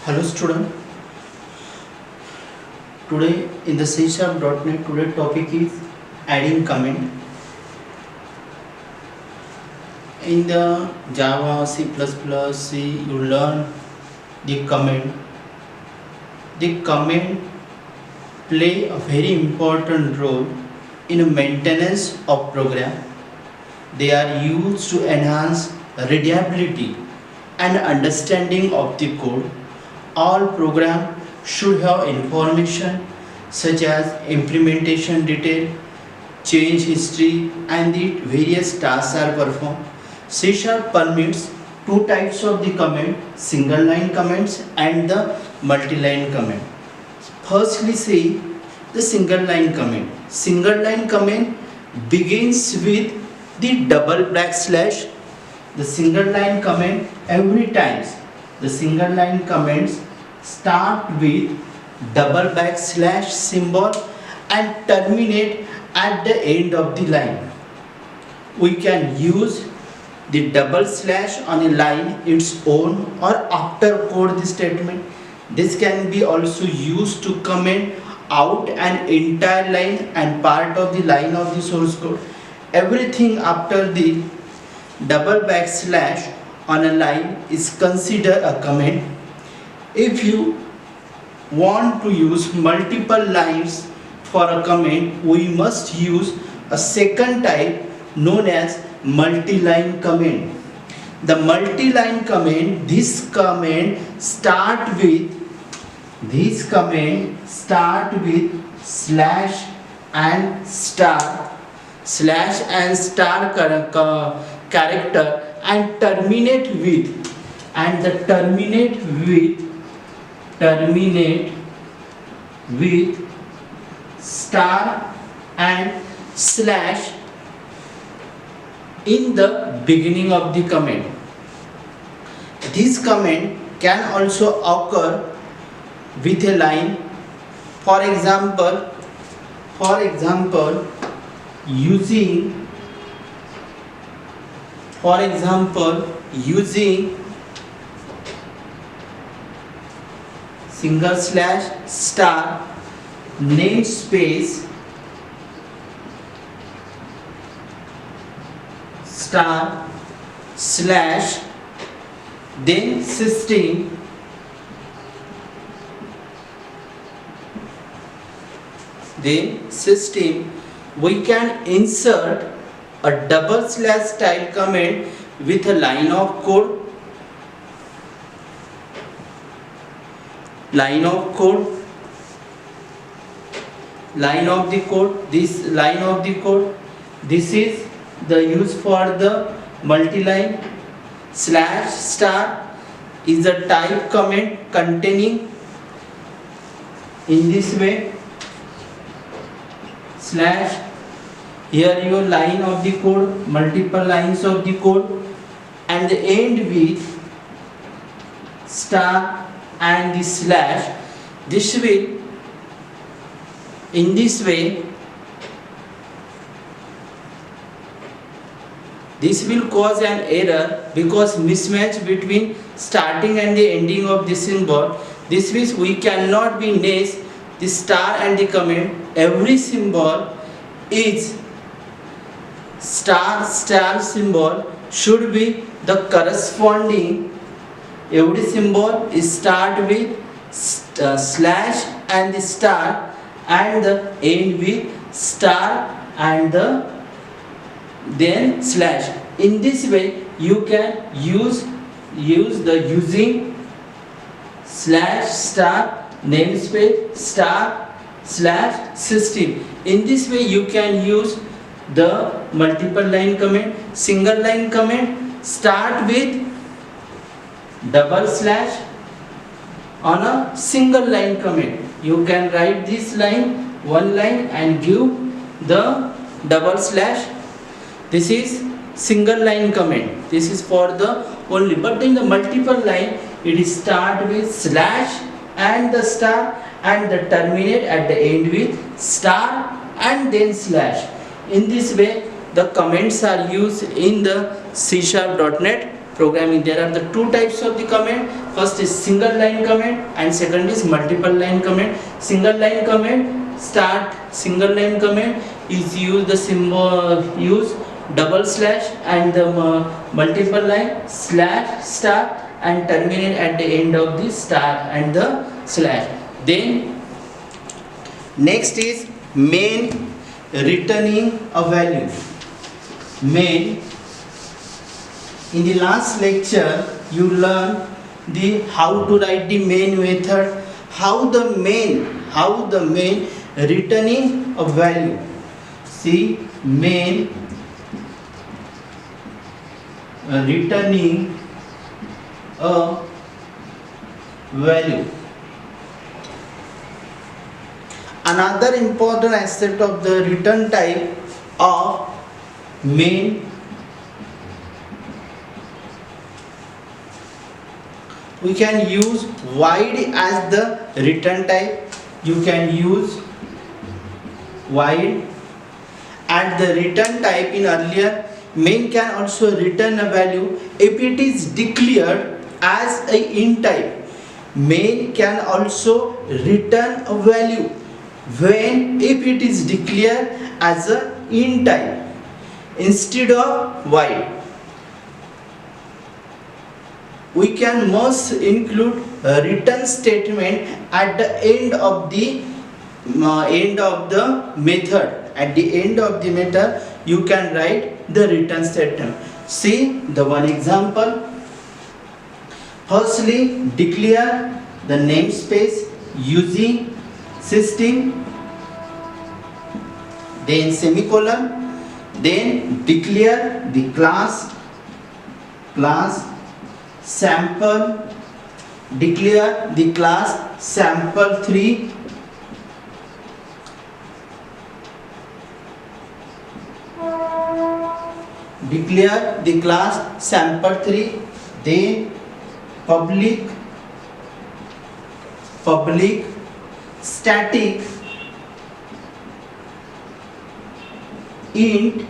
Hello student, today in the C#.NET today topic is adding comment. In the Java, C++, you learn the comment. The comment play a very important role in maintenance of program. They are used to enhance readability and understanding of the code. All programs should have information such as implementation detail, change history, and the various tasks are performed. C# permits two types of the comment, single line comments and the multi-line comment. Firstly, say the single line comment. Single line comment begins with the double backslash. The single line comment every times the single line comments start with double backslash symbol and terminate at the end of the line. We can use the double slash on a line its own or after code the statement. This can be also used to comment out an entire line and part of the line of the source code. Everything after the double backslash on a line is considered a comment. If you want to use multiple lines for a comment, we must use a second type known as multi-line comment. The multi-line comment, this comment start with slash and star character and terminate with star and slash in the beginning of the comment. This comment can also occur with a line. For example, using single slash star namespace star slash then system we can insert a double slash style comment with a line of code. This line of the code, this is the use for the multi-line. Slash star is a type comment containing in this way slash, here your line of the code, multiple lines of the code, and the end with star and the slash. This will cause an error because mismatch between starting and the ending of the symbol. This means we cannot be next the star and the comment. Every symbol is star symbol should be the corresponding. Every symbol is start with slash and the star and the end with star and then slash. In this way you can use using slash star namespace star slash system. In this way you can use the multiple line comment. Single line comment start with double slash on a single line comment. You can write this line, one line, and give the double slash. This is single line comment. This is for the only, but in the multiple line it is start with slash and the star and the terminate at the end with star and then slash. In this way the comments are used in the C#.NET programming, there are the two types of the comment. First is single line comment and second is multiple line comment. Single line comment, start single line comment is use the symbol, use double slash, and the multiple line slash star, and terminate at the end of the star and the slash. Then next is main returning a value. Main, in the last lecture you learned the how to write the main method, how the main returning a value. See, main returning a value. Another important aspect of the return type of main, we can use void as the return type. You can use void at the return type. In earlier, main can also return a value if it is declared as a int type. Main can also return a value when if it is declared as a int type instead of void. We can must include a return statement at the end of the method. At the end of the method, you can write the return statement. See the one example. Firstly, declare the namespace using system, then semicolon, then declare the class sample, declare the class sample3, declare the class sample3, then public static int,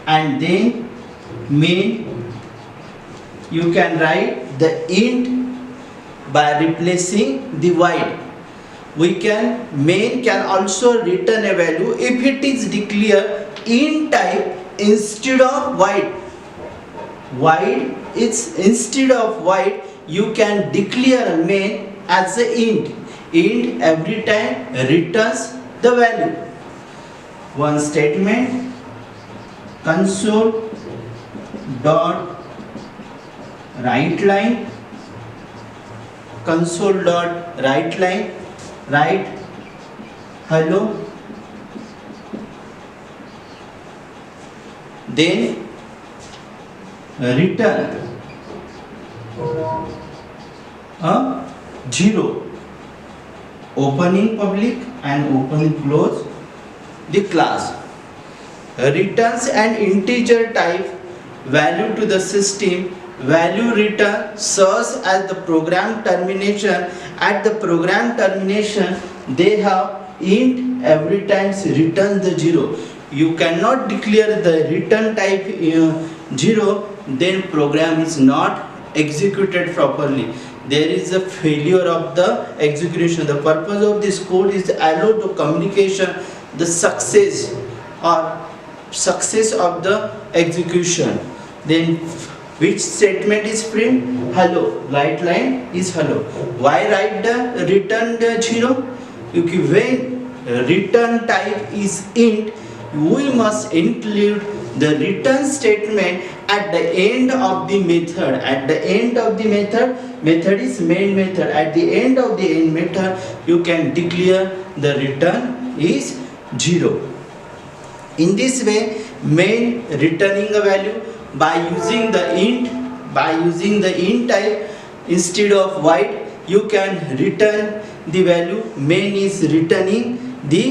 and then main. You can write the int by replacing the void. Main can also return a value if it is declared int type instead of void. Instead of void, you can declare a main as a int. Int every time returns the value. One statement, console dot write line, write hello, then return 0, opening public and opening close the class. Returns an integer type value to the system. Value return serves as the program termination. At the program termination, they have int every time returns the 0. You cannot declare the return type 0, then program is not executed properly. There is a failure of the execution. The purpose of this code is allow to communication the success of the execution. Then which statement is print? Hello. Write line is hello. Why write the return 0? When return type is int, we must include the return statement at the end of the method. At the end of the method is main method. At the end of the end method, you can declare the return is 0. In this way, main returning a value by using the int type instead of void, you can return the value. Main is returning the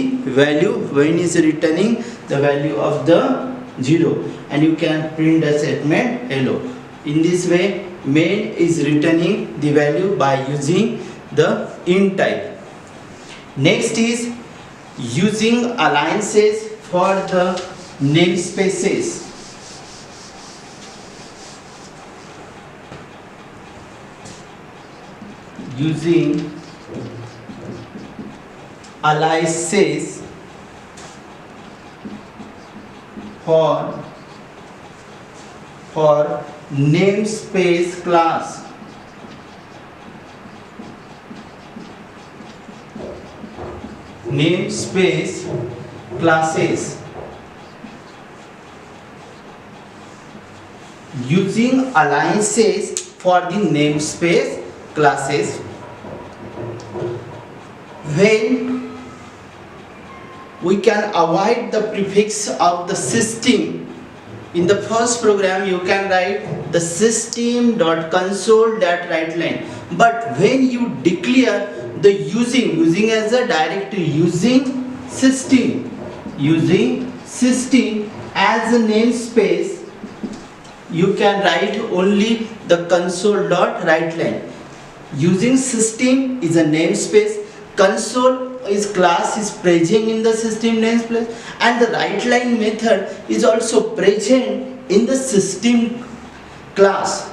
value of the 0, and you can print the statement hello. In this way, main is returning the value by using the int type. Next is using aliases for the namespaces. using aliases for namespace class. Namespace classes. Using aliases for the namespace classes when we can avoid the prefix of the system. In the first program you can write the system.console.writeline, but when you declare the using as a directory, using system as a namespace, you can write only the console.writeline. Using system is a namespace, console is class is present in the system namespace, and the writeline method is also present in the system class.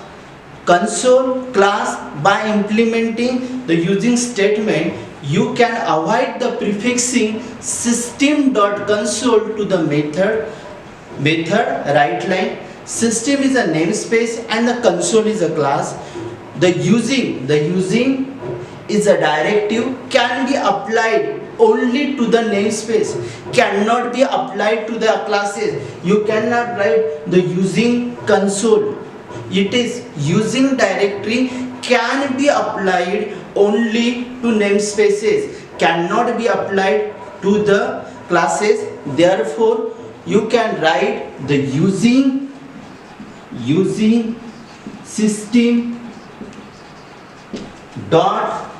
Console class, by implementing the using statement, you can avoid the prefixing system.console to the method writeline. System is a namespace and the console is a class. The using is a directive, can be applied only to the namespace, cannot be applied to the classes. You cannot write the using console. It is using directory can be applied only to namespaces, cannot be applied to the classes. Therefore, you can write the using system dot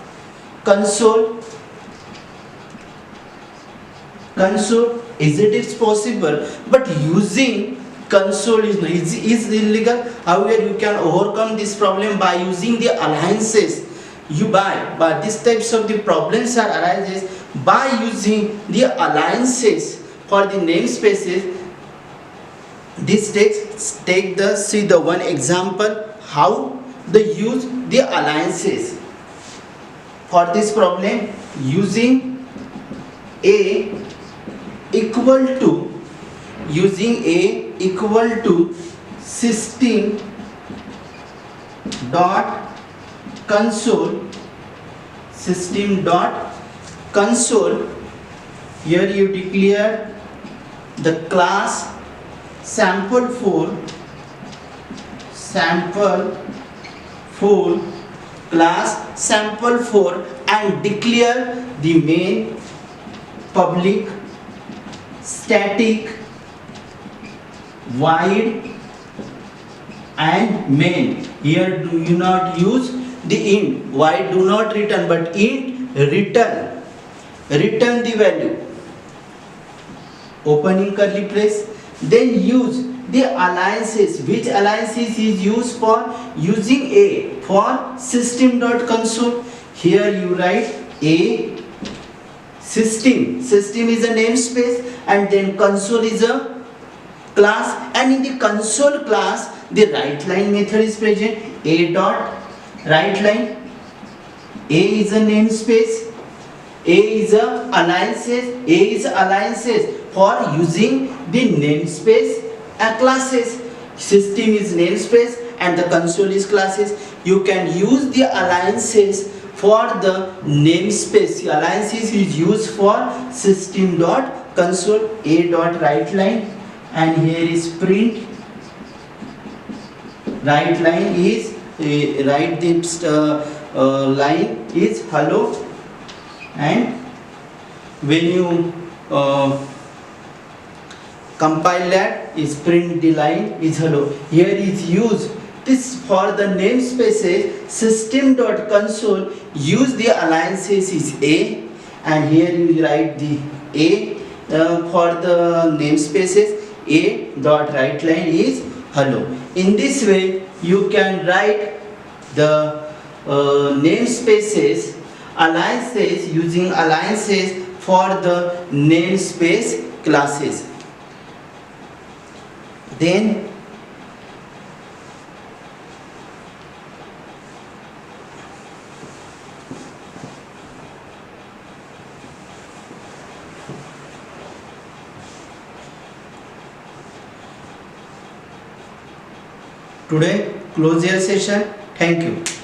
console. Is it possible, but using console is illegal. However, you can overcome this problem by using the alliances. But these types of the problems are arises by using the alliances for the namespaces. This see the one example how they use the alliances. For this problem, using a equal to system dot console. Here you declare the class sample4 class sample4 and declare the main, public, static, void and main. Here do you not use the int. Void do not return, but int return the value. Opening curly brace. Then use the alliances. Which alliances is used for using a for system.console? Here you write a system is a namespace and then console is a class, and in the console class the writeline method is present. A dot writeline. A is a namespace, A is a alliances for using the namespace classes. System is namespace and the console is classes. You can use the alliances for the namespace. Alliances is used for system.console. A dot writeline, and here is print. Writeline is write this line is hello, and when you compile that is print the line is hello. Here is used this for the namespaces. System.console use the alliances is a, and here you write the a for the namespaces. A dot writeline is hello. In this way you can write the namespaces alliances using alliances for the namespace classes. Then Today, close your session. Thank you.